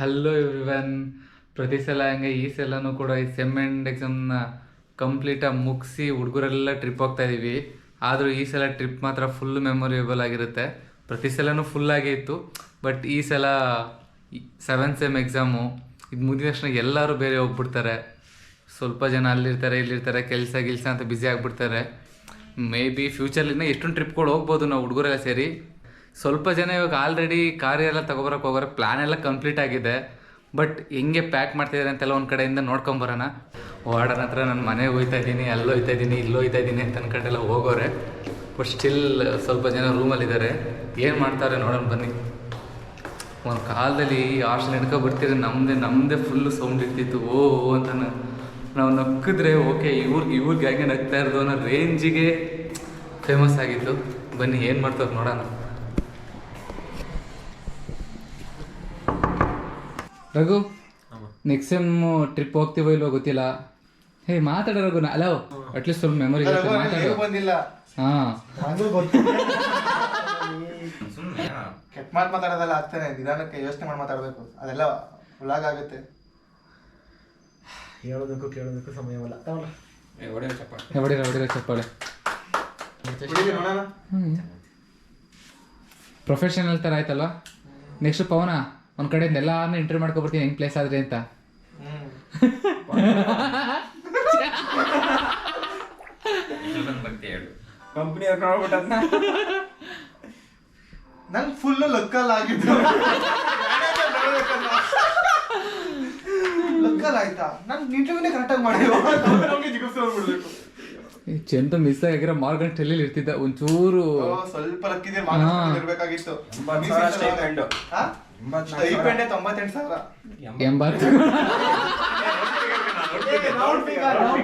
Hello everyone. ಪ್ರತಿ ಸಲ ಹಂಗೆ ಈ ಸಲನೂ ಕೂಡ ಈ ಸೆಮ್ ಎಂಡ್ ಎಕ್ಸಾಮ್ನ ಕಂಪ್ಲೀಟಾಗಿ ಮುಗಿಸಿ ಹುಡುಗರೆಲ್ಲ ಟ್ರಿಪ್ ಹೋಗ್ತಾ ಇದ್ದೀವಿ. ಆದರೂ ಈ ಸಲ ಟ್ರಿಪ್ ಮಾತ್ರ ಫುಲ್ ಮೆಮೊರೇಬಲ್ ಆಗಿರುತ್ತೆ. ಪ್ರತಿ ಸಲನೂ ಫುಲ್ಲಾಗೇ ಇತ್ತು, ಬಟ್ ಈ ಸಲ 7th ಸೆಮ್ ಎಕ್ಸಾಮು ಇದು ಮುಗಿದ ತಕ್ಷಣ ಎಲ್ಲರೂ ಬೇರೆ ಹೋಗ್ಬಿಡ್ತಾರೆ. ಸ್ವಲ್ಪ ಜನ ಅಲ್ಲಿರ್ತಾರೆ, ಇಲ್ಲಿರ್ತಾರೆ, ಕೆಲಸ ಅಂತ ಬ್ಯುಸಿ ಆಗಿಬಿಡ್ತಾರೆ. ಮೇ ಬಿ ಫ್ಯೂಚರ್ಲಿಂದ ಎಷ್ಟೊಂದು ಟ್ರಿಪ್ಗಳು ಹೋಗ್ಬೋದು ನಾವು ಹುಡುಗರೆಲ್ಲ ಸೇರಿ. ಸ್ವಲ್ಪ ಜನ ಇವಾಗ ಆಲ್ರೆಡಿ ಕಾರ್ ಎಲ್ಲ ತೊಗೊಬರಕ್ಕೆ ಹೋಗೋರೆ, ಪ್ಲ್ಯಾನ್ ಎಲ್ಲ ಕಂಪ್ಲೀಟ್ ಆಗಿದೆ. ಬಟ್ ಹೆಂಗೆ ಪ್ಯಾಕ್ ಮಾಡ್ತಿದ್ದಾರೆ ಅಂತೆಲ್ಲ ಒಂದು ಕಡೆಯಿಂದ ನೋಡ್ಕೊಂಬರೋಣ. ವಾರ್ಡನ್ ಹತ್ರ ನಾನು ಮನೆಗೆ ಹೋಗ್ತಾ ಇದ್ದೀನಿ, ಅಲ್ಲೋ ಹೋಗ್ತಾ ಇದ್ದೀನಿ, ಇಲ್ಲೋ ಹೋಗ್ತಾ ಇದ್ದೀನಿ ಅಂತ ಅನ್ಕೊಂಡೆಲ್ಲ ಹೋಗೋರೆ. ಬಟ್ ಸ್ಟಿಲ್ ಸ್ವಲ್ಪ ಜನ ರೂಮಲ್ಲಿದ್ದಾರೆ. ಏನು ಮಾಡ್ತಾರೆ ನೋಡೋಣ ಬನ್ನಿ. ಒಂದು ಕಾಲದಲ್ಲಿ ಹಾಸ್ಟೆಲ್ ಹಿಡ್ಕೊಬಿಡ್ತೀರಿ, ನಮ್ಮದೇ ಫುಲ್ಲು ಸೌಂಡ್ ಇರ್ತಿತ್ತು. ಓ ಅಂತ ನಾವು ನಕ್ಕಿದ್ರೆ ಓಕೆ, ಇವ್ರಿಗೆ ಹೇಗೆ ನಗ್ತಾ ಇರೋದು ಅನ್ನೋ ರೇಂಜಿಗೆ ಫೇಮಸ್ ಆಗಿತ್ತು. ಬನ್ನಿ ಏನು ಮಾಡ್ತಾರೆ ನೋಡೋಣ. ರಘು, ನೆಕ್ಸ್ಟ್ ಸೆಮ್ ಟ್ರಿಪ್ ಹೋಗ್ತೀವೋ ಇಲ್ವೋ ಗೊತ್ತಿಲ್ಲ. ಹೇ ಮಾತಾಡ ರಘು, ಅಲೋ ಅಟ್ಲೀಸ್ಟ್ ಸ್ವಲ್ಪ ಮೆಮೊರಿ ಮಾತಾಡೋ. ಹಾಂ, ಕೆಟ್ಟ ಮಾತಾಡೋದೆಲ್ಲ ಆಗ್ತಾನೆ, ನಿಧಾನಕ್ಕೆ ಯೋಚನೆ ಮಾಡಿ ಮಾತಾಡಬೇಕು. ಅದೆಲ್ಲ ವ್ಲಾಗ್ ಆಗುತ್ತೆ. ಹೇಳೋದಕ್ಕೂ ಕೇಳೋದಕ್ಕೂ ಸಮಯವಲ್ಲ. ಹೊಡಿರ ಚಪ್ಪಾಳೆ. ಪ್ರೊಫೆಷನಲ್ ಥರ ಆಯ್ತಲ್ವಾ. ನೆಕ್ಸ್ಟ್ ಪವನ ಒಂದು ಕಡೆಯಿಂದ ಎಲ್ಲಾರನ್ನ ಇಂಟರ್ವ್ಯೂ ಮಾಡ್ಕೊಬಿಡ್ತೀನಿ, ಹೆಂಗೆ ಪ್ಲೇಸ್ ಆದ್ರೆ ಅಂತ. ಕಂಪ್ನಿ ನೋಡ್ಬಿಟ್ಟ ನಂಗೆ ಫುಲ್ಲು ಲೊಕ್ಕಲ್ ಆಗಿದ್ದು. ಲೊಕ್ಕಲ್ ಆಯ್ತಾ, ನಾನು ಇಂಟರ್ವ್ಯೂನೇ ಕರೆಕ್ಟಾಗಿ ಮಾಡಿದ್ಬಿಡ್ಬೇಕು. ಈ ಚೆಂದ ಮಿಸ್ ಆಗಿರೋ ಮಾರ್ಗನ್ ಟೆಲ್ಲಿ ಇರ್ತಿದ್ದ ಒಂಚೂರು ಸ್ವಲ್ಪ ಲಕ್ಕಿದೆ ಇರ್ಬೇಕಾಗಿತ್ತು. 98,000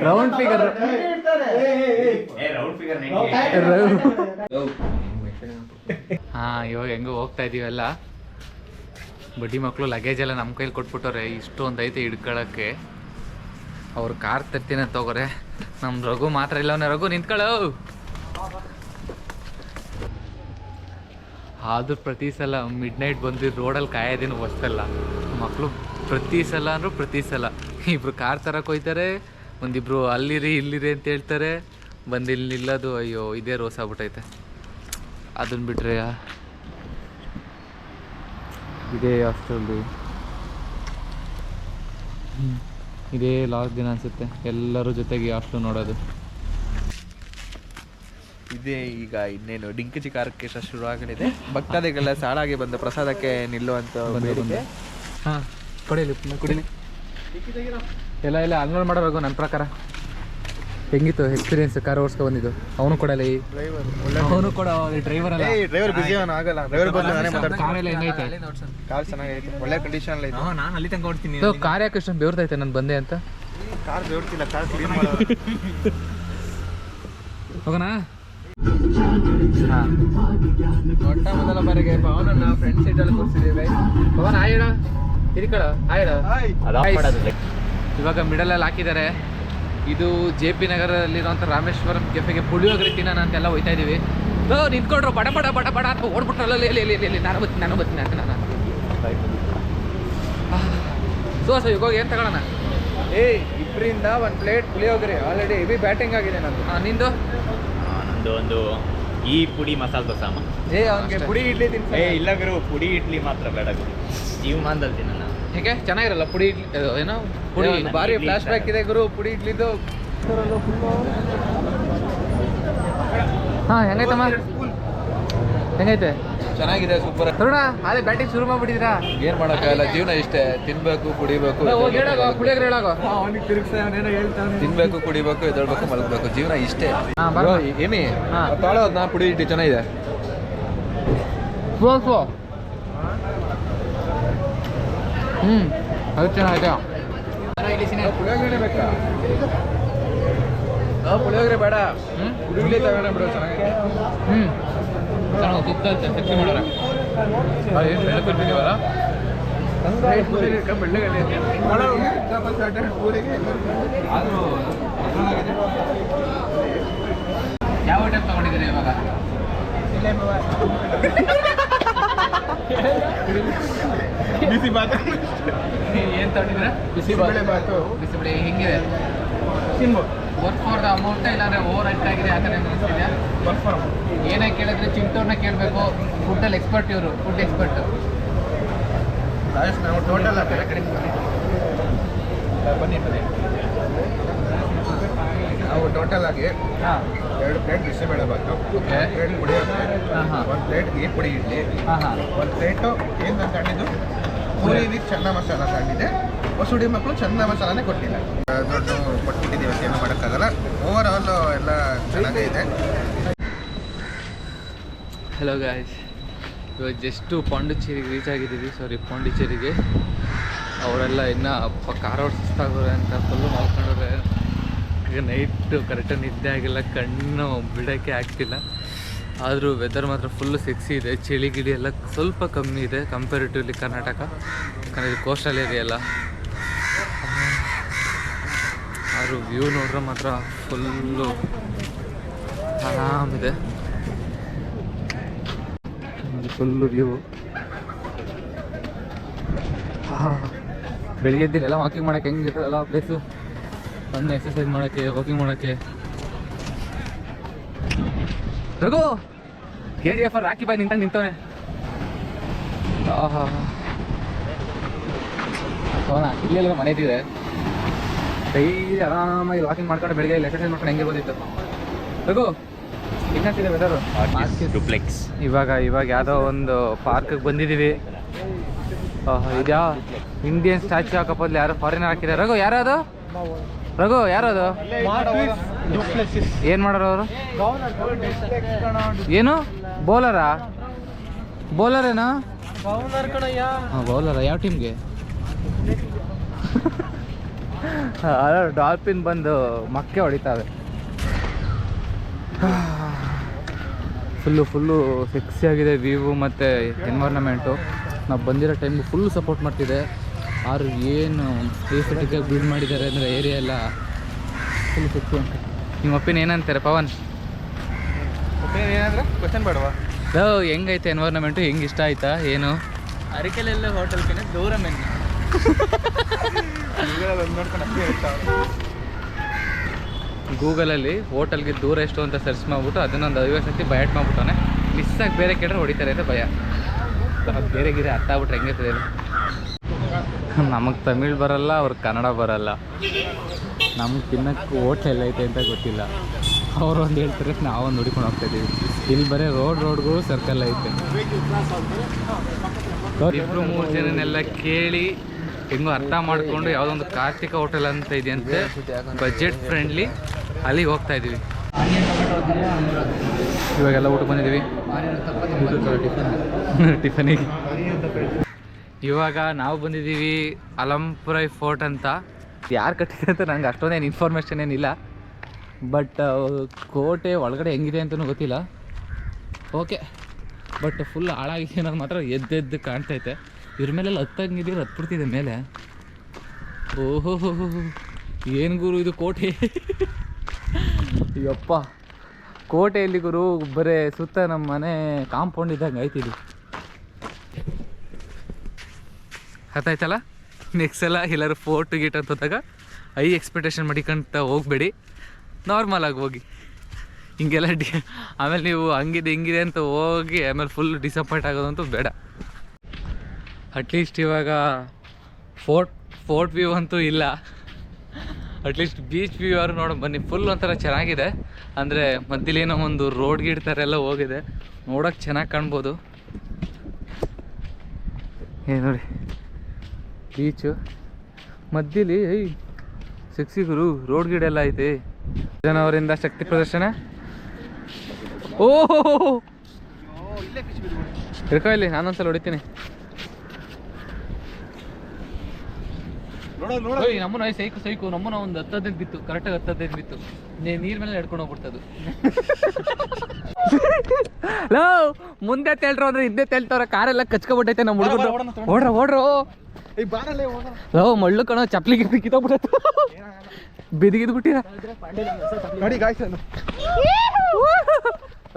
ರೌಂಡ್ ಫಿಗರ್. ಇವಾಗ ಹೆಂಗೋ ಹೋಗ್ತಾ ಇದೀವಲ್ಲ, ಬಡ್ಡಿ ಮಕ್ಕಳು ಲಗೇಜ್ ಎಲ್ಲ ನಮ್ಮ ಕೈಲಿ ಕೊಟ್ಬಿಟ್ಟವ್ರೆ. ಇಷ್ಟೊಂದು ಐತೆ ಹಿಡ್ಕೊಳಕ್ಕೆ. ಅವ್ರು ಕಾರ್ ತರ್ತೀನಿ ಅಂತ ಹೋಗೋರೆ. ನಮ್ಮ ರಘು ಮಾತ್ರ ಇಲ್ಲವನೇ. ರಘು ನಿಂತ್ಕೊಳ್ಳೋ. ಆದರೂ ಪ್ರತಿ ಸಲ ಮಿಡ್ ನೈಟ್ ಬಂದು ರೋಡಲ್ಲಿ ಕಾಯೋದೇನು ಹೊಸ್ತಲ್ಲ. ಮಕ್ಕಳು ಪ್ರತಿ ಸಲ ಇಬ್ರು ಕಾರ್ ತರಕ್ಕೆ ಹೋಯ್ತಾರೆ, ಒಂದಿಬ್ರು ಅಲ್ಲಿರಿ ಇಲ್ಲಿರಿ ಅಂತ ಹೇಳ್ತಾರೆ. ಬಂದು ಇಲ್ಲಿ ನಿಲ್ಲೋದು, ಅಯ್ಯೋ ಇದೇ ರೋಸ್ ಆಗ್ಬಿಟ್ಟೈತೆ. ಅದನ್ನು ಬಿಟ್ಟರೆ ಇದೇ ಹಾಸ್ಟೆಲ್ದು ಇದೇ ಲಾಸ್ಟ್ ದಿನ ಅನಿಸುತ್ತೆ ಎಲ್ಲರೂ ಜೊತೆಗೆ ಹಾಸ್ಟೆಲ್ ನೋಡೋದು. ಇದೇ ಈಗ ಇನ್ನೇನು ಡಿಂಕಿ ಕಾರ್ಯಕ್ರಮ ಶುರು ಆಗಲಿದೆ. ಭಕ್ತಾದಿಗಳೆಲ್ಲ ಸಾಲಾಗಿ ಬಂದ ಪ್ರಸಾದಕ್ಕೆ ನಿಲ್ಲುವಂತ ಬೇಡಿಕೆ. ಹಾಂ, ಕುಡೀಲಿ ಎಲ್ಲ ಅನ್ಲೋಡ್ ಮಾಡಬೇಕು. ನನ್ನ ಪ್ರಕಾರ ಹೆಂಗಿತ್ತು ಎಕ್ಸ್ಪೀರಿಯನ್ಸ್ ಕಾರ್ ಓಡಿಸ್ಕೊ ಬಂದಿದ್ದು? ಅವನು ಕೊಡಲ್ಲ, ಅವನು ಕೂಡ ಡ್ರೈವರ್ ಅಲ್ಲ. ಡ್ರೈವರ್ ಬಿಸಿ ಆಗಲ್ಲ. ಡ್ರೈವರ್ ಬಂದು ನಾನೇ ಮಾತಾಡ್ತೀನಿ. ಕಾರ್ ಎಲ್ಲ ಹೆಂಗೈತೆ? ಕಾರ್ ಚೆನ್ನಾಗೈತೆ, ಒಳ್ಳೆ ಕಂಡೀಷನ್ ಅಲ್ಲಿ ಐತೆ. ನಾನು ಅಲ್ಲಿ ತನಕ ಓಡ್ತೀನಿ. ಕಾರ್ ಯಾಕೆ ಇಷ್ಟೊಂದು ಬೆವ್ರದೈತೆ ನಾನು ಬಂದೆ ಅಂತ? ಕಾರ್ ಬೆವ್ರ್ತಿಲ್ಲ, ಕಾರ್ ಕ್ಲೀನ್ ಮಾಡೋದು. ಹೋಗೋಣ. ಮೊಟ್ಟ ಮೊದಲ ಬಾರಿಗೆ ಪವನನ್ನ ಫ್ರಂಟ್ ಸೀಟಲ್ಲಿ ಕೂರಿಸಿದ್ದೀವಿ. ಪವನ್ ಆಯ್ಡ ತಿರ್ಕಳ ಆಯ್ಡ. ಇವಾಗ ಮಿಡಲಲ್ಲಿ ಹಾಕಿದ್ದಾರೆ. ಇದು JP ನಗರದಲ್ಲಿರುವಂಥ ರಾಮೇಶ್ವರಂ ಕೆಫೆಗೆ ಪುಳಿಯೋಗರೆ ತಿನ್ನೋಣ ಅಂತೆಲ್ಲ ಹೋಯ್ತಾ ಇದ್ದೀವಿ. ನಿಂತ್ಕೊಂಡ್ರು ಬಡ ಅಂತ ಓಡ್ಬಿಟ್ರಲ್ಲ. ಇಲ್ಲಿ ನಾನು ಬರ್ತೀನಿ ಅಂತ ನಾನು. ಈಗ ಹೋಗಿ ಏನು ತಗೊಳ್ಳೋಣ? ಇಬ್ಬರಿಂದ ಒಂದು plate puliyogare. Already heavy batting ಆಗಿದೆ ನಂದು. ನಿಂದು? ನಂದು ಒಂದು ಈ ಪುಡಿ ಮಸಾಲೆ ದೋಸೆ. ಅವನಿಗೆ ಪುಡಿ ಇಡ್ಲಿ ತಿನ್ಸ. ಇಲ್ಲ ಗುರು, ಪುಡಿ ಇಡ್ಲಿ ಮಾತ್ರ ಬೇಡ ಗುರು, ಜೀವಮಾನದಲ್ಲಿ ತಿನ್ನಲ್ಲ. ಹೇಗೆ ಚೆನ್ನಾಗಿರಲ್ಲ ಪುಡಿ ಇಡ್ಲಿ? ಏನೋ ಪುಡಿ ಭಾರಿ ಫ್ಲಾಶ್ ಬ್ಯಾಕ್ ಇದೆ ಗುರು ಪುಡಿ ಇಡ್ಲಿದ್ದು. ಹಾಂ, ಹೆಂಗೈತಮ್ಮ? ಹೆಂಗೈತೆ? ಚೆನ್ನಾಗಿದೆ, ಸೂಪರ್. ನೋಡ ಅದೇ ಬ್ಯಾಟಿಂಗ್ ಶುರು ಮಾಡ್ಬಿಟ್ಟಿದ್ದೀರಾ. ಏನ್ ಮಾಡೋಕ್ಕಾಗಲ್ಲ, ಜೀವನ ಇಷ್ಟೇ. ತಿನ್ಬೇಕು, ಕುಡಿಬೇಕು, ಪುಳಿಯೋಗರೆ ಹೇಳಾಗೋ. ತಿನ್ಬೇಕು, ಕುಡಿಬೇಕು, ಎದ್ದೇಳ್ಬೇಕು, ಮಲಗಬೇಕು. ಜೀವನ ಇಷ್ಟೇ. ಏಮಿ ಹಾ. ತಾಳೋದ್ನ ಪುಡಿ ಇಡ್ಲಿ ಚೆನ್ನಾಗಿದೆ. ಅದು ಚೆನ್ನಾಗಿದೆ. ಪುಳಿಯೋಗರೆ ಬೇಕಾ? ಪುಳಿಯೋಗರೆ ಬೇಡ, ಪುಡಿ ಇಡ್ಲಿ ತಗೊಂಡೆ ಬಿಡು, ಚೆನ್ನಾಗಿದೆ. ತುಪ್ಪ ಚಟ್ನಿ ಮಾಡೋಣ. ಏನು ಬೆಳಕೊಟ್ಟಿದ್ದೀವಲ್ಲ, ಯಾವ ಐಟಮ್ ತಗೊಂಡಿದ್ದೀರಿ ಇವಾಗ? ಬಿಸಿ ಬಾತ್ ಏನು ತಗೊಂಡಿದ್ರೆ ಬಿಸಿಬೇಳೆ ಬಾತು ಬಿಸಿಬೇಳೆ ಹೆಂಗಿದೆ ತಿನ್ಬೋದು. ವರ್ಕ್ ಫಾರ್ ದ ಅಮೌಂಟ್ ಇಲ್ಲಾಂದ್ರೆ ಓವರ್ ರೇಟ್ ಆಗಿದೆ ಆ ಥರ ಅನಿಸ್ತಿದ್ಯಾ? ವರ್ಕ್ ಫಾರ್ ಏನೇ ಕೇಳಿದ್ರೆ ಚಿಂಟೂರ್ನ ಕೇಳಬೇಕು, ಫುಡ್ಡಲ್ಲಿ ಎಕ್ಸ್ಪರ್ಟ್ ಇವರು, ಫುಡ್ ಎಕ್ಸ್ಪರ್ಟ್. ರಾಜೇಶ್ ನಾವು ಟೋಟಲ್ ಬನ್ನಿ ನಾವು ಟೋಟಲ್ ಆಗಿ ಹಾಂ 2 ಪ್ಲೇಟ್ ಬಿಸಿಬೇಳೆ ಬಾತು, ಓಕೆ. 1 ಪ್ಲೇಟ್ ಪುಡಿ ಇಡ್ಲಿ, ಹಾಂ ಹಾಂ 1 ಪ್ಲೇಟ್ ಘೀ ಪುಡಿ ಇಡ್ಲಿ, ಹಾಂ ಹಾಂ 1 ಪ್ಲೇಟು ಏನು ನಾನು ತಗೊಂಡಿದ್ದು ಪೂರಿ ವಿತ್ ಚೆನ್ನ ಮಸಾಲ ತಗೊಂಡಿದ್ದೆ. ಹೊಸುಡಿ ಮಕ್ಕಳು ಚೆನ್ನ ಮಸಾಲನೇ ಕೊಟ್ಟಿಲ್ಲ. ದೊಡ್ಡ ಕೊಟ್ಬಿಟ್ಟಿದ್ದೀವಿ ಅಂತ ಏನೂ ಮಾಡೋಕ್ಕಾಗಲ್ಲ. ಓವರ್ ಆಲ್ ಎಲ್ಲ ಚೆನ್ನಾಗೇ ಇದೆ. ಹಲೋ ಗಾಯ್ಸ್, ಇವಾಗ ಜಸ್ಟು ಪಾಂಡಿಚೇರಿಗೆ ರೀಚ್ ಆಗಿದ್ದೀವಿ. ಪಾಂಡಿಚೇರಿಗೆ ಅವರೆಲ್ಲ ಇನ್ನೂ ಕಾರೋಡ್ ಸುಸ್ತಾಗೋರೆ ಅಂತ ಫುಲ್ಲು ಮಾಡ್ಕೊಂಡ್ರೆ. ಈಗ ನೈಟು ಕರೆಕ್ಟಾಗಿ ನಿದ್ದೆ ಆಗಿಲ್ಲ, ಕಣ್ಣು ಬಿಡೋಕ್ಕೆ ಆಗ್ತಿಲ್ಲ. ಆದರೂ ವೆದರ್ ಮಾತ್ರ ಫುಲ್ಲು ಸೆಕ್ಸಿ ಇದೆ. ಚಳಿ ಗಿಳಿ ಎಲ್ಲ ಸ್ವಲ್ಪ ಕಮ್ಮಿ ಇದೆ ಕಂಪೇರಿಟಿವ್ಲಿ ಕರ್ನಾಟಕ, ಯಾಕಂದರೆ ಇದು ಕೋಸ್ಟಲ್ ಏರಿಯಾ ಅಲ್ಲ. ಆದರೂ ವ್ಯೂ ನೋಡ್ರೆ ಮಾತ್ರ ಫುಲ್ಲು ಆರಾಮಿದೆ. Full view. ಬೆಳಿಗ್ಗೆ ಎದ್ದಿಲ್ಲ ವಾಕಿಂಗ್ ಮಾಡೋಕ್ಕೆ ಹೆಂಗಿರ್ತದಲ್ಲ ಪ್ಲೇಸು, ಸಣ್ಣ ಎಕ್ಸಸೈಸ್ ಮಾಡೋಕ್ಕೆ, ವಾಕಿಂಗ್ ಮಾಡೋಕ್ಕೆ. ರಘು KGF ರಾಕಿ ಬಾಯ್ ನಿಂತವನೆ. ಸೋನ ಇಲ್ಲೆಲ್ಲ ಮನೆ ಇದ್ದಿದೆ, ಡೈಲಿ ಆರಾಮಾಗಿ ವಾಕಿಂಗ್ ಮಾಡ್ಕೊಂಡು ಬೆಳಿಗ್ಗೆ ಎಕ್ಸಸೈಸ್ ಮಾಡ್ಕೊಂಡು ಹೆಂಗೆ ಬಂದಿತ್ತು. ರಘು ಇನ್ನಂತಿದೆ ವೆದರು. ಡುಪ್ಲೆಕ್ಸ್. ಇವಾಗ ಯಾವುದೋ ಒಂದು ಪಾರ್ಕಿಗೆ ಬಂದಿದ್ದೀವಿ. ಇದ್ಯಾ ಇಂಡಿಯನ್ ಸ್ಟ್ಯಾಚ್ಯೂ ಹಾಕೋದ್ಲಿ ಯಾರೋ ಫಾರಿನರ್ ಹಾಕಿದ್ದಾರೆ. ರಘು ಯಾರದು? ರಘು ಯಾರದು? ಏನು ಮಾಡೋರು ಅವರು? ಏನು ಬೌಲರಾ? ಬೌಲರೇನಾ? ಹಾಂ ಬೌಲರಾ. ಯಾವ ಟೀಮ್ಗೆ? ಡಾಲ್ಫಿನ್ ಬಂದು ಮಕ್ಕೆ ಹೊಡಿತಾವೆ. ಫುಲ್ಲು ಸೆಕ್ಸಿ ಆಗಿದೆ ವ್ಯೂ ಮತ್ತು ಎನ್ವೈರ್ನಮೆಂಟು. ನಾವು ಬಂದಿರೋ ಟೈಮ್ಗೆ ಫುಲ್ ಸಪೋರ್ಟ್ ಮಾಡ್ತಿದೆ. ಆರು ಏನು ಏಸ್ಥೆಟಿಕ್ಕಾಗಿ ಬಿಲ್ಡ್ ಮಾಡಿದ್ದಾರೆ ಅಂದರೆ ಏರಿಯಾ ಎಲ್ಲ ಫುಲ್ ಸೆಕ್ಸಿ ಅಂತ. ನಿಮ್ಮ ಒಪಿನಿಯನ್ ಏನಂತಾರೆ ಪವನ್? ಏನಂದ್ರೆ ಕ್ವಶನ್ ಬೇಡವಾ? ಹೆಂಗೈತೆ ಎನ್ವೈರ್ನಮೆಂಟು? ಹೆಂಗೆ ಇಷ್ಟ ಆಯ್ತಾ? ಏನು ಅರಿಕೆಲೆಲ್ಲ ಹೋಟೆಲ್ಗೆ ದೂರ ಮೆನ್ನು ನೋಡ್ಕೊಂಡು ಅಷ್ಟೇ ಇರ್ತಾವೆ. ಗೂಗಲಲ್ಲಿ ಹೋಟೆಲ್ಗೆ ದೂರ ಎಷ್ಟು ಅಂತ ಸರ್ಚ್ ಮಾಡಿಬಿಟ್ಟು ಅದನ್ನೊಂದು 50 ಸತಿ ಬಯಾಟ್ ಮಾಡಿಬಿಟ್ಟವನೆ. ಮಿಸ್ಸಾಗಿ ಬೇರೆ ಕೇಳಿದ್ರೆ ಹೊಡಿತಾರೆ ಅಂತ ಭಯ. ಅದು ಬೇರೆ ಗಿರೆ ಅರ್ಥ ಆಗ್ಬಿಟ್ರೆ ಹೆಂಗಿರ್ತದೆ? ನಮಗೆ ತಮಿಳ್ ಬರಲ್ಲ, ಅವ್ರಿಗೆ ಕನ್ನಡ ಬರಲ್ಲ. ನಮ್ಗೆ ತಿನ್ನೋಕ್ಕೆ ಹೋಟ್ಲ್ ಐತೆ ಅಂತ ಗೊತ್ತಿಲ್ಲ. ಅವರು ಒಂದು ಹೇಳ್ತಾರೆ, ನಾವೊಂದು ನೋಡಿಕೊಂಡು ಹೋಗ್ತಾಯಿದ್ದೀವಿ. ಇಲ್ಲಿ ಬರೀ ರೋಡ್ಗಳು ಸರ್ಕಲ್ ಐತೆ. 2-3 ಜನನೆಲ್ಲ ಕೇಳಿ ಹೆಂಗೋ ಅರ್ಥ ಮಾಡಿಕೊಂಡು ಯಾವುದೋ ಒಂದು ಕಾರ್ತಿಕ ಹೋಟೆಲ್ ಅಂತ ಇದೆಯಂತೆ, ಬಜೆಟ್ ಫ್ರೆಂಡ್ಲಿ, ಅಲ್ಲಿಗೆ ಹೋಗ್ತಾ ಇದ್ದೀವಿ. ಇವಾಗೆಲ್ಲ ಊಟಕ್ಕೆ ಬಂದಿದ್ದೀವಿ ಟಿಫನಿಗೆ. ಇವಾಗ ನಾವು ಬಂದಿದ್ದೀವಿ ಅಲಂಪುರೈ ಫೋರ್ಟ್ ಅಂತ. ಯಾರು ಕಟ್ಟಿದೆ ಅಂತ ನಂಗೆ ಅಷ್ಟೊಂದೇನು ಇನ್ಫಾರ್ಮೇಷನ್ ಏನಿಲ್ಲ, ಬಟ್ ಕೋಟೆ ಒಳಗಡೆ ಹೆಂಗಿದೆ ಅಂತಲೂ ಗೊತ್ತಿಲ್ಲ. ಓಕೆ, ಬಟ್ ಫುಲ್ ಹಾಳಾಗಿದೆ ಅನ್ನೋದು ಮಾತ್ರ ಎದ್ದೆದ್ದು ಕಾಣ್ತೈತೆ. ಇದ್ರ ಮೇಲೆಲ್ಲ ಹತ್ತಂಗಿದ್ದೀರ ಹತ್ಬಿಡ್ತಿದೆ ಮೇಲೆ. ಓಹೋ ಏನು ಗುರು ಇದು ಕೋಟೆ? ಯಪ್ಪ, ಕೋಟೆಯಲ್ಲಿ ಗುರು ಬರೇ ಸುತ್ತ ನಮ್ಮ ಮನೆ ಕಾಂಪೌಂಡ್ ಇದ್ದಂಗೆ ಆಯ್ತಿದ್ದು. ಗೊತ್ತಾಯ್ತಲ್ಲ? ನೆಕ್ಸ್ಟ್ ಸಲ ಎಲ್ಲರೂ ಫೋರ್ಟ್ ಗೀಟ್ ಅಂತ ಹೋದಾಗ ಎಕ್ಸ್ಪೆಕ್ಟೇಷನ್ ಮಾಡಿಕೊಂತ ಹೋಗ್ಬೇಡಿ, ನಾರ್ಮಲಾಗಿ ಹೋಗಿ. ಹಿಂಗೆಲ್ಲ ಆಮೇಲೆ ನೀವು ಹಂಗಿದೆ ಹಿಂಗಿದೆ ಅಂತ ಹೋಗಿ ಆಮೇಲೆ ಫುಲ್ ಡಿಸಪಾಯಿಂಟ್ ಆಗೋದಂತೂ ಬೇಡ. ಅಟ್ಲೀಸ್ಟ್ ಇವಾಗ ಫೋರ್ಟ್ ವ್ಯೂ ಅಂತೂ ಇಲ್ಲ, ಅಟ್ಲೀಸ್ಟ್ ಬೀಚ್ ವ್ಯೂ ಆದ್ರು ನೋಡಿ ಬನ್ನಿ. ಫುಲ್ ಒಂಥರ ಚೆನ್ನಾಗಿದೆ. ಅಂದರೆ ಮಧ್ಯಲೇನೋ ಒಂದು ರೋಡ್ ಗಿಡ್ ಥರ ಎಲ್ಲ ಹೋಗಿದೆ, ನೋಡೋಕ್ಕೆ ಚೆನ್ನಾಗಿ ಕಾಣ್ಬೋದು. ಏ ನೋಡಿ ಬೀಚು ಮಧ್ಯಲಿ ಸೆಕ್ಸಿ ಗುರು, ರೋಡ್ ಗಿಡ ಎಲ್ಲ ಐತೆ. ಜನವರಿಂದ ಶಕ್ತಿ ಪ್ರದರ್ಶನ. ಓಹೋ ಇರ್ಕೋ ಇಲ್ಲಿ, ನಾನೊಂದ್ಸಲ ಹೊಡಿತೀನಿ. ನಮ್ಮನ್ನ ಸೈಕು ನಮ್ಮನ್ನ ಒಂದು 10-15 ಬಿತ್ತು, ಕರೆಕ್ಟಾಗಿ 10-15 ಬಿತ್ತು. ನೀರ್ ಮೇಲೆ ಎಡ್ಕೊಂಡು ಹೋಗ್ಬಿಡ್ತದು. ಲೋ ಮುಂದೆ ತೇಳ್ರು ಅಂದ್ರೆ ಹಿಂದೆ ತೇಳ್ತವ್ರ, ಕಾರೆಲ್ಲ ಕಚ್ಕೊಬಿಟ್ಟೈತೆ ನಮ್ಮ ಹುಡುಗರು. ಓಡ್ರೋ ಲೋ ಮಳ್ಳು ಕಣೋ, ಚಪ್ಲಿಗೆ ಕಿತ್ತೋಗ್ಬಿಟ್ಟೈತೆ, ಬಿದ್ದಿಗಿದ್ಬಿಟ್ಟಿರ.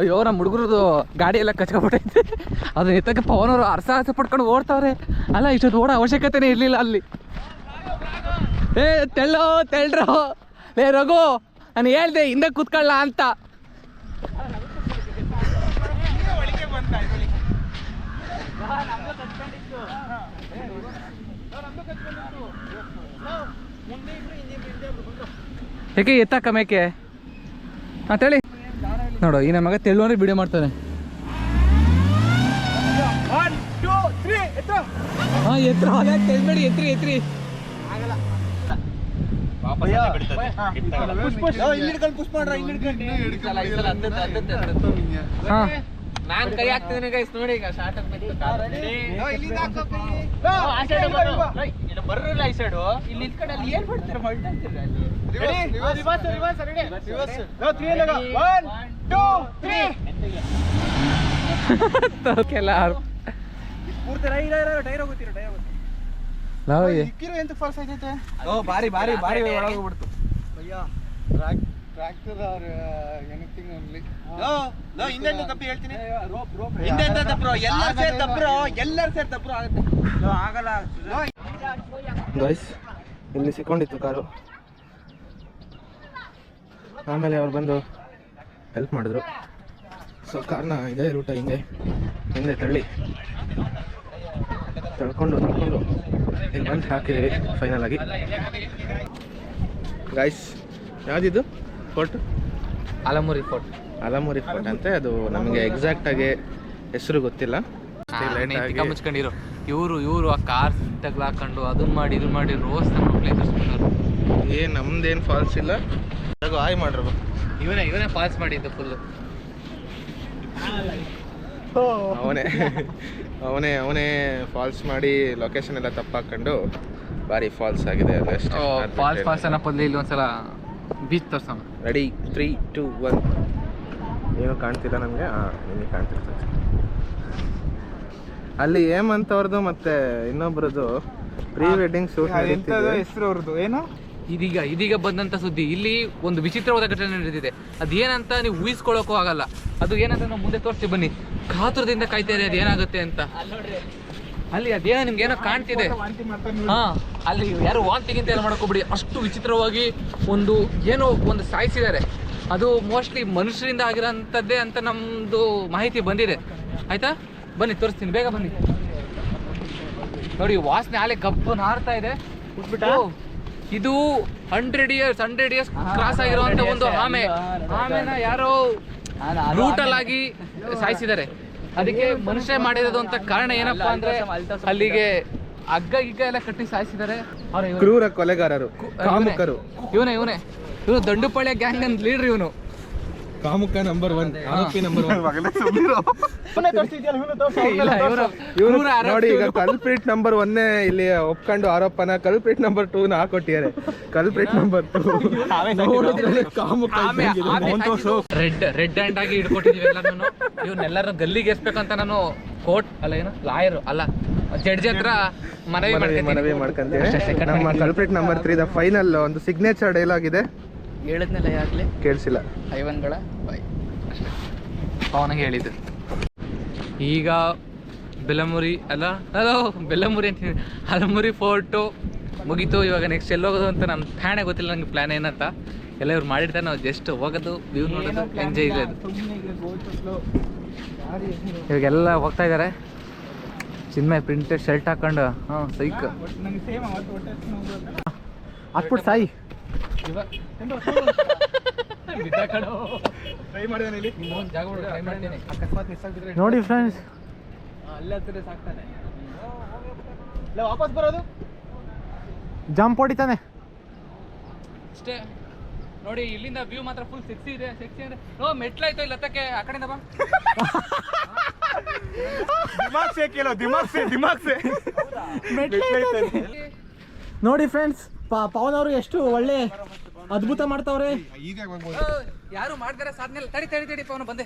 ಅಯ್ಯೋ ನಮ್ಮ ಹುಡುಗರದು ಗಾಡಿ ಎಲ್ಲ ಕಚ್ಕೊಬಿಟ್ಟೈತೆ. ಅದನ್ನ ಎತ್ತಕ್ಕೆ ಪವನ್ ಅವರು ಅರ್ಸ ಪಡ್ಕೊಂಡು ಓಡ್ತಾವ್ರೆ. ಅಲ್ಲ ಇಷ್ಟೊತ್ತು ಓಡೋ ಅವಶ್ಯಕತೆನೇ ಇರಲಿಲ್ಲ ಅಲ್ಲಿ. ಏ ತೆಳ್ರೋ ಲೇ ರಘು, ನಾನು ಹೇಳ್ದೆ ಹಿಂದೆ ಕೂತ್ಕೊಳ್ಳ ಅಂತ. ಏಕೆ ಎತ್ತಕ್ಕ ಮೇಕೆ ಅಂತೇಳಿ ನೋಡು, ಈ ನಮ್ಮ ಮಗ ತೆಳ್ಳು ಅಂದ್ರೆ ವಿಡಿಯೋ ಮಾಡ್ತಾನೆ. ಹಾಂ ಎತ್ತರ ತೆಳ್ಬೇಡಿ, ಎತ್ರಿ ಹಾಂ ನಾನು ಕೈ ಹಾಕ್ತಿದ್ದೀನಿ ಗೈಸ್ ನೋಡಿ. ಈಗ ಶಾರ್ಟ್ ಬರ್ರಲ್ಲ ಈ ಸೈಡು ಇಲ್ಲಿ ಇಟ್ಕೊಂಡು ಅಲ್ಲಿ ಏನ್ ಮಾಡ್ತೀರ ಇಲ್ಲಿ ಸಿಕ್ಕೊಂಡಿತ್ತು ಕಾರು. ಆಮೇಲೆ ಅವ್ರು ಬಂದು ಹೆಲ್ಪ್ ಮಾಡಿದ್ರು. ಸೊ ಕಾರ್ನ ಇದೇ ರೂಟ ಹಿಂದೆ ತಳ್ಕೊಂಡು ಇಲ್ಲಿ ಬಂದು ಹಾಕಿದ್ವಿ ಫೈನಲ್ ಆಗಿ. ಗೈಸ್ ಯಾವುದಿದು ಫೋರ್ಟ್? ಆಲಮುರಿ ಫೋರ್ಟ್ ಅಂತೆ. ಅದು ನಮಗೆ ಎಕ್ಸಾಕ್ಟ್ ಆಗಿ ಹೆಸರು ಗೊತ್ತಿಲ್ಲ. ಮುಚ್ಕೊಂಡಿರೋ ಇವರು ಆ ಕಾರ್ ತಗ್ಲಾಕೊಂಡು ಅದನ್ನ ಮಾಡಿ ರೋಸ್ ನಮ್ದೇನು ಫಾಲ್ಸ್ ಇಲ್ಲ. ಆಯ್ ಮಾಡ್ರು ಇವನೇ ಫಾಲ್ಸ್ ಮಾಡಿದ್ದು ಫುಲ್. ಅವನೇ ಫಾಲ್ಸ್ ಮಾಡಿ ಲೊಕೇಶನ್ ಎಲ್ಲ ತಪ್ಪಾಕೊಂಡು ಭಾರಿ ಫಾಲ್ಸ್ ಆಗಿದೆ. ಫಾಲ್ಸ್ ಅನ್ನಪ್ಪಲ್ಲಿ ಇಲ್ಲಿ ಒಂದ್ಸಲ ಬೀಚ್ ತೋರ್ಸೋಣ. ರೆಡಿ 3, 2, 1. ಏನೂ ಕಾಣ್ತಿಲ್ಲ ನಮಗೆ. ನಿಮಗೆ ಕಾಣ್ತಿರ್ತದೆ ಅಲ್ಲಿ ಹೇಮಂತ್ ಮತ್ತೆ ಇನ್ನೊಬ್ರದ್ದು ಪ್ರೀ ವೆಡ್ಡಿಂಗ್ ಶೂಟ್. ಹೆಸರು ಅವ್ರದ್ದು ಏನು? ಇದೀಗ ಬಂದಂತ ಸುದ್ದಿ. ಇಲ್ಲಿ ಒಂದು ವಿಚಿತ್ರವಾದ ಘಟನೆ ನಡೆದಿದೆ. ಅದೇನಂತ ನೀವು ಊಹಿಸ್ಕೊಳ್ಳೋಕ್ಕೂ ಆಗಲ್ಲ. ಅದು ಏನಂತ ನಾವು ಮುಂದೆ ತೋರಿಸ್ತೀವಿ ಬನ್ನಿ. ಕಾತುರದಿಂದ ಕಾಯ್ತಾ ಇದೆ ಅದೇನಾಗುತ್ತೆ ಅಂತ. ಅಲ್ಲಿ ಅದೇನೋ ನಿಮ್ಗೆ ಏನೋ ಕಾಣ್ತಿದೆ. ಅಲ್ಲಿ ಯಾರು ವಾಂತಿಗಿಂತ ಎಲ್ಲ ಮಾಡ್ಕೊಬಿಡಿ. ಅಷ್ಟು ವಿಚಿತ್ರವಾಗಿ ಒಂದು ಸಾಯಿಸಿದ್ದಾರೆ. ಅದು ಮೋಸ್ಟ್ಲಿ ಮನುಷ್ಯರಿಂದ ಆಗಿರೋಂಥದ್ದೇ ಅಂತ ನಮ್ಮದು ಮಾಹಿತಿ ಬಂದಿದೆ. ಆಯ್ತಾ, ಬನ್ನಿ ತೋರಿಸ್ತೀನಿ, ಬೇಗ ಬನ್ನಿ. ನೋಡಿ ವಾಸನೆ ಆಲೆ ಗಬ್ಬು ನಾರ್ತಾ ಇದೆ. ಇದು 100 ಇಯರ್ಸ್ ಕ್ರಾಸ್ ಆಗಿರುವಂತ ಒಂದು ಆಮೆನ ಯಾರೋ ಬ್ರೂಟಲ್ ಆಗಿ ಸಾಯಿಸಿದ್ದಾರೆ. ಅದಕ್ಕೆ ಮನುಷ್ಯ ಮಾಡಿರೋದು ಅಂತ ಕಾರಣ ಏನಪ್ಪಾ ಅಂದ್ರೆ ಅಲ್ಲಿಗೆ ಹಗ್ಗ ಎಲ್ಲ ಕಟ್ಟಿ ಸಾಯಿಸಿದ್ದಾರೆ. ಕ್ರೂರ ಕೊಲೆಗಾರರು, ಕಾಮುಕರು. ಇವನು ದಂಡುಪಾಳ್ಯ ಗ್ಯಾಂಗ್ ಅಂತ ಲೀಡರ್. ಇವನು ಕಾಮುಕ ನಂಬರ್ 1, ಆರೋಪಿ ನಂಬರ್ 1. ನೋಡಿ ಈಗ ಕಲ್ಪ್ರಿಟ್ ನಂಬರ್ 1 ಇಲ್ಲಿ ಒಪ್ಕೊಂಡು ಆರೋಪನ ಕಲ್ಪ್ರಿಟ್ ನಂಬರ್ 2 ಹಾಕೊಟ್ಟಿದ್ದಾರೆ. ಕಲ್ಪ್ರಿಟ್ ನಂಬರ್ 2 ರೆಡ್ ಹ್ಯಾಂಡ್ ಆಗಿ ಇಟ್ಕೊಟ್ಟಿದೀವಿ ಎಲ್ಲರೂ. ಇವನ್ನೆಲ್ಲರೂ ಗಲ್ಲಿಗೆ ಎಸ್ಬೇಕಂತ ನಾನು ಲಾಯರ್ ಅಲ್ಲ ಜಡ್ಜ್ ಹತ್ರ ಮನವಿ ಮಾಡ್ಕೊಂತೀವಿ. ನಮ್ಮ ಕಲ್ಪ್ರಿಟ್ ನಂಬರ್ 3 ದ ಫೈನಲ್ ಒಂದು ಸಿಗ್ನೇಚರ್ ಡೈಲಾಗ್ ಇದೆ. ಹೇಳಿದ್ನಲ್ಲ ಯಾಗ್ಲೇ ಕೇಳಿಸಿಲ್ಲ. ಐವನ್ಗಳ ಬಾಯ್ ಅಷ್ಟೇ ಅವನಿಗೆ ಹೇಳಿದ್ದು. ಈಗ ಬೆಲಮುರಿ ಅಂತೀನಿ, ಆಲಮುರಿ ಫೋರ್ಟು ಮುಗೀತು. ಇವಾಗ ನೆಕ್ಸ್ಟ್ ಎಲ್ಲಿ ಹೋಗೋದು ಅಂತ ನಮ್ಮ ಠಾಣೆ ಗೊತ್ತಿಲ್ಲ ನಂಗೆ ಪ್ಲ್ಯಾನ್ ಏನಂತ. ಎಲ್ಲ ಇವ್ರು ಮಾಡಿರ್ತಾರೆ, ನಾವು ಜಸ್ಟ್ ಹೋಗೋದು, ವ್ಯೂ ನೋಡೋದು, ಎಂಜಾಯ್ ಇರೋದು. ಇವಾಗೆಲ್ಲ ಹೋಗ್ತಾ ಇದ್ದಾರೆ. ಚಿನ್ಮಯ್ ಪ್ರಿಂಟೆಡ್ ಶರ್ಟ್ ಹಾಕೊಂಡು ಸೈಕ್ ಹಾಕ್ಬಿಟ್ಟು ಸಾಯಿ. ನೋಡಿ ಫ್ರೆಂಡ್ಸ್, ವಾಪಸ್ ಬರೋದು ಜಂಪ್ ಹೊಡಿತಾನೆ ಅಷ್ಟೇ. ನೋಡಿ ಇಲ್ಲಿಂದ ವ್ಯೂ ಮಾತ್ರ ಫುಲ್ ಸೆಕ್ಸಿ ಇದೆ. ಅಂದ್ರೆ ಮೆಟ್ಲಾಯ್ತು ಇಲ್ಲ ಹತ್ತಕ್ಕೆ. ಆ ಕಡೆಯಿಂದ ಬಾ. ನೋಡಿ ಫ್ರೆಂಡ್ಸ್, ಪವನ್ ಅವರು ಎಷ್ಟು ಒಳ್ಳೆ ಅದ್ಭುತ ಮಾಡ್ತಾವ್ರೆ. ಯಾರು ಮಾಡ್ತಾರೆ ಸಾಧನೆ. ತಡಿ ಪವನ್ ಬಂದೆ.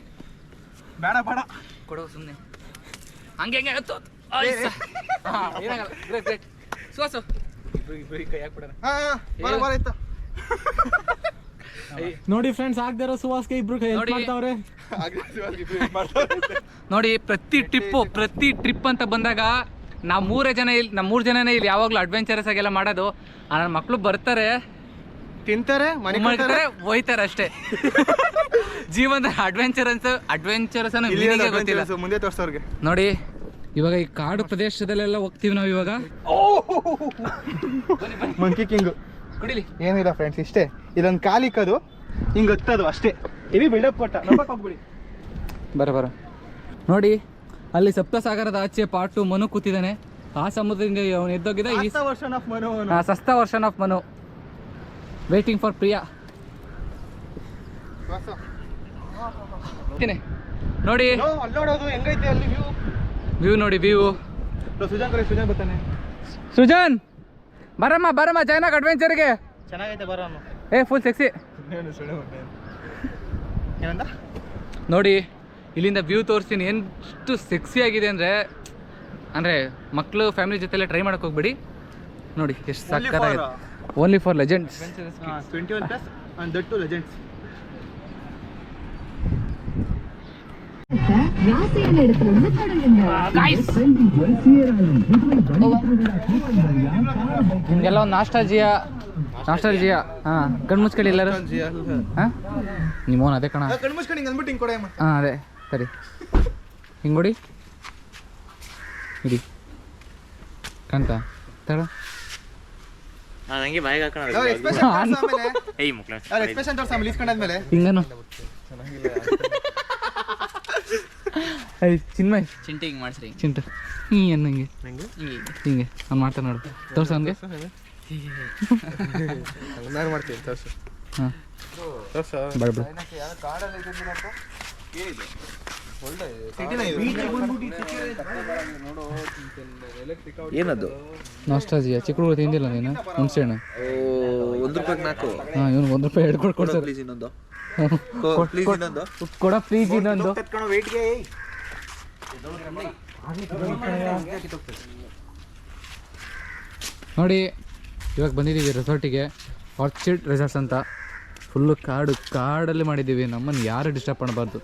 ಬೇಡ ಕೊಡೋ ಸುಮ್ಮನೆ ಹಂಗೆ ಹತ್ತು. ಏನಾಗಲ್ಲ. ಗ್ರೇಟ್ ಸುವಾಸು. ಇಬ್ರಿಗೆ ಕೈ ಹಾಕ್ಬಿಡೋಣ. ನೋಡಿ ಫ್ರೆಂಡ್ಸ್ ಆಗದಿರೋ ಸುವಾಸ್ಗೆ ಇಬ್ರು ಹೆಲ್ಪ್ ಮಾಡ್ತಾವ್ರೆ. ನೋಡಿ ಪ್ರತಿ ಟ್ರಿಪ್ ಅಂತ ಬಂದಾಗ ನಾವು ಮೂರು ಜನನೇ ಇಲ್ಲಿ ಯಾವಾಗಲೂ ಅಡ್ವೆಂಚರಸ್ ಆಗೆಲ್ಲ ಮಾಡೋದು. ನನ್ನ ಮಕ್ಕಳು ಬರ್ತಾರೆ, ತಿಂತಾರೆ, ಮನೆ ಮಾಡ್ತಾರೆ, ಹೋಯ್ತಾರೆ ಅಷ್ಟೇ. ಜೀವನದ ಅಡ್ವೆಂಚರಸ್ ಅನ್ನೋ ಮೀನಿಂಗೇ ಗೊತ್ತಿಲ್ಲ. ಮುಂದೆ ತೋರ್ಸೋರ್ಗೆ ನೋಡಿ ಇವಾಗ ಈ ಕಾಡು ಪ್ರದೇಶದಲ್ಲೆಲ್ಲ ಹೋಗ್ತೀವಿ ನಾವು ಇವಾಗ. ಮಂಕಿ ಕಿಂಗ್ ಕುಡಿಲಿ. ಏನಿಲ್ಲ ಫ್ರೆಂಡ್ಸ್, ಇಷ್ಟೇ ಇದೊಂದು ಕಾಲಿಕ್ಕದು ಹಿಂಗೆ ಹತ್ತದು ಅಷ್ಟೇ. ಇವಿ ಬಿಲ್ಡಪ್ ಕೊಟ್ಟ ಹೋಗ್ಬಿಡಿ. ಬರ ನೋಡಿ ಅಲ್ಲಿ ಸಪ್ತಸಾಗರದ ಆಚೆ ಪಾರ್ಟ್ 2 ಮನು ಕೂತಿದ್ದಾನೆ. ಆ ಸಮುದ್ರದಿಂದ ಅವನು ಎದ್ದೋಗಿದ್ದ. ಈ ಸಸ್ತಾ version of Manu waiting for Priya. ನೋಡಿ ಅಲ್ಲೋಡೋದು ಹೆಂಗೈತೆ ಅಲ್ಲಿ ವ್ಯೂ ನೋಡಿ, ವ್ಯೂ. ಸುಜಾನ್ ಬರ್ತಾನೆ. ಸುಜಾನ್ ಬರಮ್ಮ ಜೈನಾಗ್ ಅಡ್ವೆಂಚರ್ಗೆ. ಚೆನ್ನಾಗೈತೆ ಬರೋನು. Full sexy. ಏನಂದ ನೋಡಿ ಇಲ್ಲಿಂದ ವ್ಯೂ ತೋರಿಸ್ತೀನಿ. ಎಷ್ಟು ಸೆಕ್ಸಿ ಆಗಿದೆ ಅಂದರೆ ಮಕ್ಕಳು ಫ್ಯಾಮಿಲಿ ಜೊತೆಲ್ಲ ಟ್ರೈ ಮಾಡಕ್ಕೆ ಹೋಗ್ಬೇಡಿ. ನೋಡಿ ಎಷ್ಟು ಸಕ್ಕತ್ತಾಗಿದೆ. Only for legends. 21+ and that too legends. ನಿಮಗೆಲ್ಲ ಒಂದು ನಾಸ್ಟಾಲ್ಜಿಯಾ. ಹಾಂ ಕಣ್ಣು ಮುಚ್ಕೊಳ್ಳಿ ಎಲ್ಲರೂ. ಹಾಂ ನಿಮ್ಮೋನ್ ಅದೇ ಕಣ. ಕಣ್ಮುಚ್ಕೊಂಡು ಹಿಂಗೆ ಅಂದ್ಬಿಟ್ಟು ಹಿಂಗೆ ಕೊಡೆ. ಹಾಂ ಅದೇ ಸರಿ, ಹಿಂಗೆ ನೋಡಿ ಇಡಿ ಕಾಣ್ತಾ ತಡ. ನಂಗೆ ಬಾಯಿಗೆ ಹಾಕೋಣ. ಎಕ್ಸ್ಪ್ರೆಷನ್ ತೋರ್ಸ ಆಮೇಲೆ ಇಸ್ಕೊಂಡಾದ್ಮೇಲೆ ಹಿಂಗನು ಚಿನ್ಮಯ್ ಚಿಂಟಿ ಹಿಂಗೆ ಮಾಡಿಸ್ರಿ. ಚಿಂಟು ಹಿಂಗೆ ನಾನು ಮಾಡ್ತಾನೆ ನೋಡು. ತೋರ್ಸ ಅವನಿಗೆ. ನಾನು ಮಾಡ್ತೀನಿ ತೋರ್ಸು. ಹಾಂ ಬೇಡ ಏನದು? ನಾಸ್ಟಾಲ್ಜಿಯಾ. ಚಿಕ್ಕ ಹುಡುಗ ತಿಂದಿಲ್ಲ ನೀನು ಹುಣಸೆ ಹಣ್ಣು? ₹1 4. ಹಾಂ ಇವನು ₹1 ಹಿಡ್ಕೊಂಡು ಕೊಡ್ತಾರೆ. ಪ್ಲೀಸ್ ಇನ್ನೊಂದು ಕೊಡ ಪ್ಲೀಸ್ ಇನ್ನೊಂದು. ನೋಡಿ ಇವಾಗ ಬಂದಿದ್ದೀವಿ ರೆಸಾರ್ಟಿಗೆ. ಆರ್ಚಿಡ್ ರೆಸಾರ್ಟ್ಸ್ ಅಂತ. ಫುಲ್ಲು ಕಾಡಲ್ಲಿ ಮಾಡಿದ್ದೀವಿ. ನಮ್ಮನ್ನು ಯಾರು ಡಿಸ್ಟರ್ಬ್ ಮಾಡಬಾರ್ದು.